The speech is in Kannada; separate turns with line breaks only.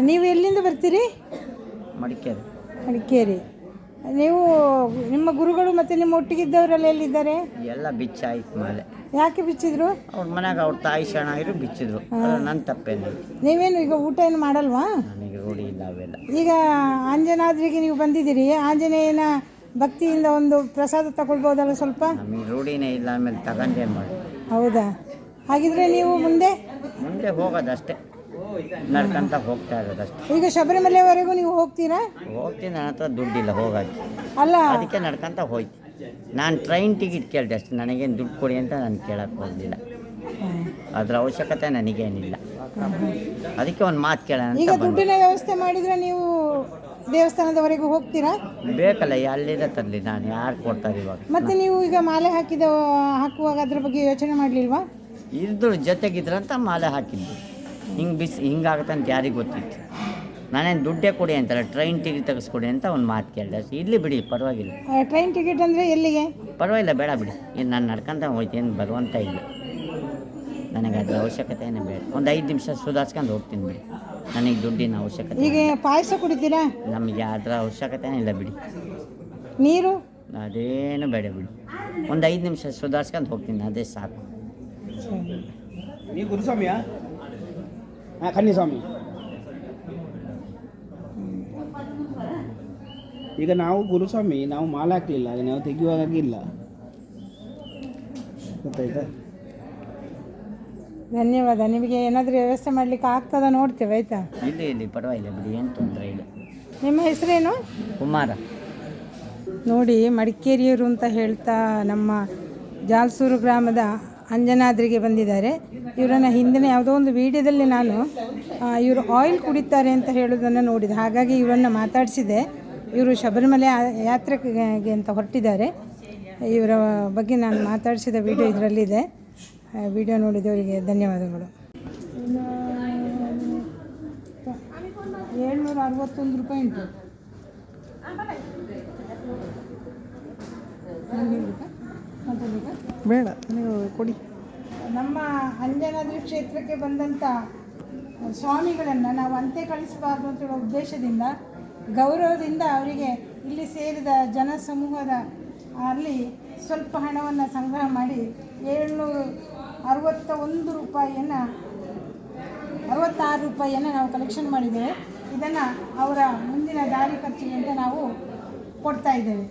ನೀವು ಎಲ್ಲಿಂದ ಬರ್ತೀರಿ? ಮಡಿಕೇರಿ. ನೀವು ನಿಮ್ಮ ಗುರುಗಳು ಮತ್ತು ನಿಮ್ಮ ಒಟ್ಟಿಗಿದ್ದವರೆಲ್ಲ ಎಲ್ಲಿದ್ದಾರೆ?
ಎಲ್ಲ ಬಿಚ್ಚಾಯ್ತು ಮಾಲೆ.
ಯಾಕೆ ಬಿಚ್ಚಿದ್ರು?
ಅವ್ರ ಮನ್ಯಾಗ ಅವ್ರ ತಾಯಿ ಶರಣಾಗಿರು ಬಿಚ್ಚಿದ್ರು. ನನ್ನ ತಪ್ಪೇನು.
ನೀವೇನು ಈಗ ಊಟ ಏನು ಮಾಡಲ್ವಾ?
ನನಗೆ ರೂಢಿ ಇಲ್ಲ ಅವೆಲ್ಲ.
ಈಗ ಆಂಜನಾದ್ರಿಗೆ ನೀವು ಬಂದಿದ್ದೀರಿ, ಆಂಜನೇಯನ ಭಕ್ತಿಯಿಂದ ಒಂದು ಪ್ರಸಾದ ತಗೊಳ್ಬೋದಲ್ಲ ಸ್ವಲ್ಪ?
ನಮಗೆ ರೂಢಿನೇ ಇಲ್ಲ, ಆಮೇಲೆ ತಗೊಂಡೇನು ಮಾಡಿ.
ಹೌದಾ? ಹಾಗಿದ್ರೆ ನೀವು ಮುಂದೆ
ಹೋಗೋದಷ್ಟೇ, ನಡ್ಕೊಂತ ಹೋಗ್ತಾ ಇರೋದಷ್ಟೇ.
ಈಗ ಶಬರಿಮಲೆವರೆಗೂ ನೀವು ಹೋಗ್ತೀರಾ?
ಹೋಗ್ತೀನಿ, ನನ್ನ ಹತ್ರ ದುಡ್ಡಿಲ್ಲ ಹೋಗೋಕ್ಕೆ.
ಅಲ್ಲ,
ಅದಕ್ಕೆ ನಡ್ಕೊಂತ ಹೋಯ್ತು. ನಾನು ಟ್ರೈನ್ ಟಿಕೆಟ್ ಕೇಳಿದೆ ಅಷ್ಟೇ, ನನಗೇನು ದುಡ್ಡು ಕೊಡಿ ಅಂತ ನಾನು ಕೇಳಕ್ಕೆ ಹೋಗಲಿಲ್ಲ. ಅದರ ಅವಶ್ಯಕತೆ ನನಗೇನಿಲ್ಲ. ಅದಕ್ಕೆ ಒಂದು ಮಾತು ಕೇಳೋಣ.
ಈಗ ದುಡ್ಡಿನ ವ್ಯವಸ್ಥೆ ಮಾಡಿದರೆ ನೀವು ದೇವಸ್ಥಾನದವರೆಗೂ ಹೋಗ್ತೀರಾ?
ಬೇಕಲ್ಲ, ಅಲ್ಲಿಂದ ತರಲಿ, ನಾನು ಯಾರು ಕೊಡ್ತಾರೆ ಇವಾಗ?
ಮತ್ತೆ ನೀವು ಈಗ ಮಾಲೆ ಹಾಕುವಾಗ ಅದ್ರ ಬಗ್ಗೆ ಯೋಚನೆ ಮಾಡಲಿಲ್ವಾ?
ಇದ್ರ ಜೊತೆಗಿದ್ರಂತ ಮಾಲೆ ಹಾಕಿದ್ದು. ಹಿಂಗಾಗುತ್ತೆ ಅಂತ ಯಾರಿಗೆ ಗೊತ್ತಿತ್ತು? ನಾನೇನು ದುಡ್ಡೇ ಕೊಡಿ ಅಂತಲ್ಲ, ಟ್ರೈನ್ ಟಿಕೆಟ್ ತೆಗೆಸ್ಕೊಡಿ ಅಂತ ಒಂದು ಮಾತು ಕೇಳಿದೆ ಅಷ್ಟೇ. ಇಲ್ಲಿ ಬಿಡಿ, ಪರವಾಗಿಲ್ಲ.
ಟ್ರೈನ್ ಟಿಕೆಟ್ ಅಂದರೆ ಎಲ್ಲಿಗೆ?
ಪರವಾಗಿಲ್ಲ, ಬೇಡ ಬಿಡಿ. ಏನು ನಾನು ನಡ್ಕೊಂತ ಹೋಯ್ತೇನು ಬರುವಂತ ಇಲ್ಲ. ನನಗೆ ಅದರ ಅವಶ್ಯಕತೆ ಏನೇ ಬೇಡ. ಒಂದು 5 ನಿಮಿಷ ಸುಧಾರಿಸ್ಕೊಂಡು ಹೋಗ್ತೀನಿ ಬಿಡಿ. ನನಗೆ ದುಡ್ಡಿನ ಅವಶ್ಯಕತೆ.
ಈಗ ಪಾಯಸ ಕುಡಿತೀರಾ? ನಮಗೆ
ಅದರ ಅವಶ್ಯಕತೆನೇ ಇಲ್ಲ ಬಿಡಿ.
ನೀರು
ಅದೇನು ಬೇಡ ಬಿಡಿ. ಒಂದು 5 ನಿಮಿಷ ಸುಧಾರಿಸ್ಕೊಂಡು ಹೋಗ್ತೀನಿ, ಅದೇ ಸಾಕು.
ನೀವು ಗುರುಸ್ವಾಮಿಯಾ? ಕನ್ನಿಸ್ವಾಮಿ. ಈಗ ನಾವು ಗುರುಸ್ವಾಮಿ, ನಾವು ಮಾಲೆ ಹಾಕಲಿಲ್ಲ, ನಾವು ತೆಗೆಯುವಾಗಿಲ್ಲ, ಗೊತ್ತಾಯ್ತಾ?
ಧನ್ಯವಾದ. ನಿಮಗೆ ಏನಾದರೂ ವ್ಯವಸ್ಥೆ ಮಾಡಲಿಕ್ಕೆ ಆಗ್ತದ ನೋಡ್ತೇವೆ, ಆಯಿತಾ?
ಇಲ್ಲಿ ಪರವಾಗಿಲ್ಲ ಬಿಡಿ, ಏನು ತೊಂದರೆ ಇಲ್ಲ.
ನಿಮ್ಮ ಹೆಸರೇನು?
ಕುಮಾರ.
ನೋಡಿ, ಮಡಿಕೇರಿಯವರು ಅಂತ ಹೇಳ್ತಾ ನಮ್ಮ ಜಾಲ್ಸೂರು ಗ್ರಾಮದ ಅಂಜನಾದ್ರಿಗೆ ಬಂದಿದ್ದಾರೆ. ಇವರನ್ನು ಹಿಂದಿನ ಯಾವುದೋ ಒಂದು ವಿಡಿಯೋದಲ್ಲಿ ನಾನು ಇವರು ಆಯಿಲ್ ಕುಡಿತಾರೆ ಅಂತ ಹೇಳೋದನ್ನು ನೋಡಿದೆ. ಹಾಗಾಗಿ ಇವರನ್ನು ಮಾತಾಡಿಸಿದೆ. ಇವರು ಶಬರಿಮಲೆ ಯಾತ್ರೆಗೆ ಅಂತ ಹೊರಟಿದ್ದಾರೆ. ಇವರ ಬಗ್ಗೆ ನಾನು ಮಾತಾಡಿಸಿದ ವಿಡಿಯೋ ಇದರಲ್ಲಿದೆ. ವಿಡಿಯೋ ನೋಡಿದವರಿಗೆ ಧನ್ಯವಾದಗಳು. 761 ರೂಪಾಯಿ ಉಂಟು.
ಬೇಡ, ನೀವು ಕೊಡಿ.
ನಮ್ಮ ಅಂಜನಾದ್ರಿ ಕ್ಷೇತ್ರಕ್ಕೆ ಬಂದಂಥ ಸ್ವಾಮಿಗಳನ್ನು ನಾವು ಅಂತೆ ಕಳಿಸಬಾರ್ದು ಅಂತ ಹೇಳೋ ಉದ್ದೇಶದಿಂದ, ಗೌರವದಿಂದ ಅವರಿಗೆ ಇಲ್ಲಿ ಸೇರಿದ ಜನಸಮೂಹದ ಅಲ್ಲಿ ಸ್ವಲ್ಪ ಹಣವನ್ನು ಸಂಗ್ರಹ ಮಾಡಿ 761 ರೂಪಾಯಿಯನ್ನು 66 ರೂಪಾಯಿಯನ್ನು ನಾವು ಕಲೆಕ್ಷನ್ ಮಾಡಿದ್ದೇವೆ. ಇದನ್ನು ಅವರ ಮುಂದಿನ ದಾರಿ ಖರ್ಚಿಗೆ ಅಂತ ನಾವು ಕೊಡ್ತಾ ಇದ್ದೇವೆ.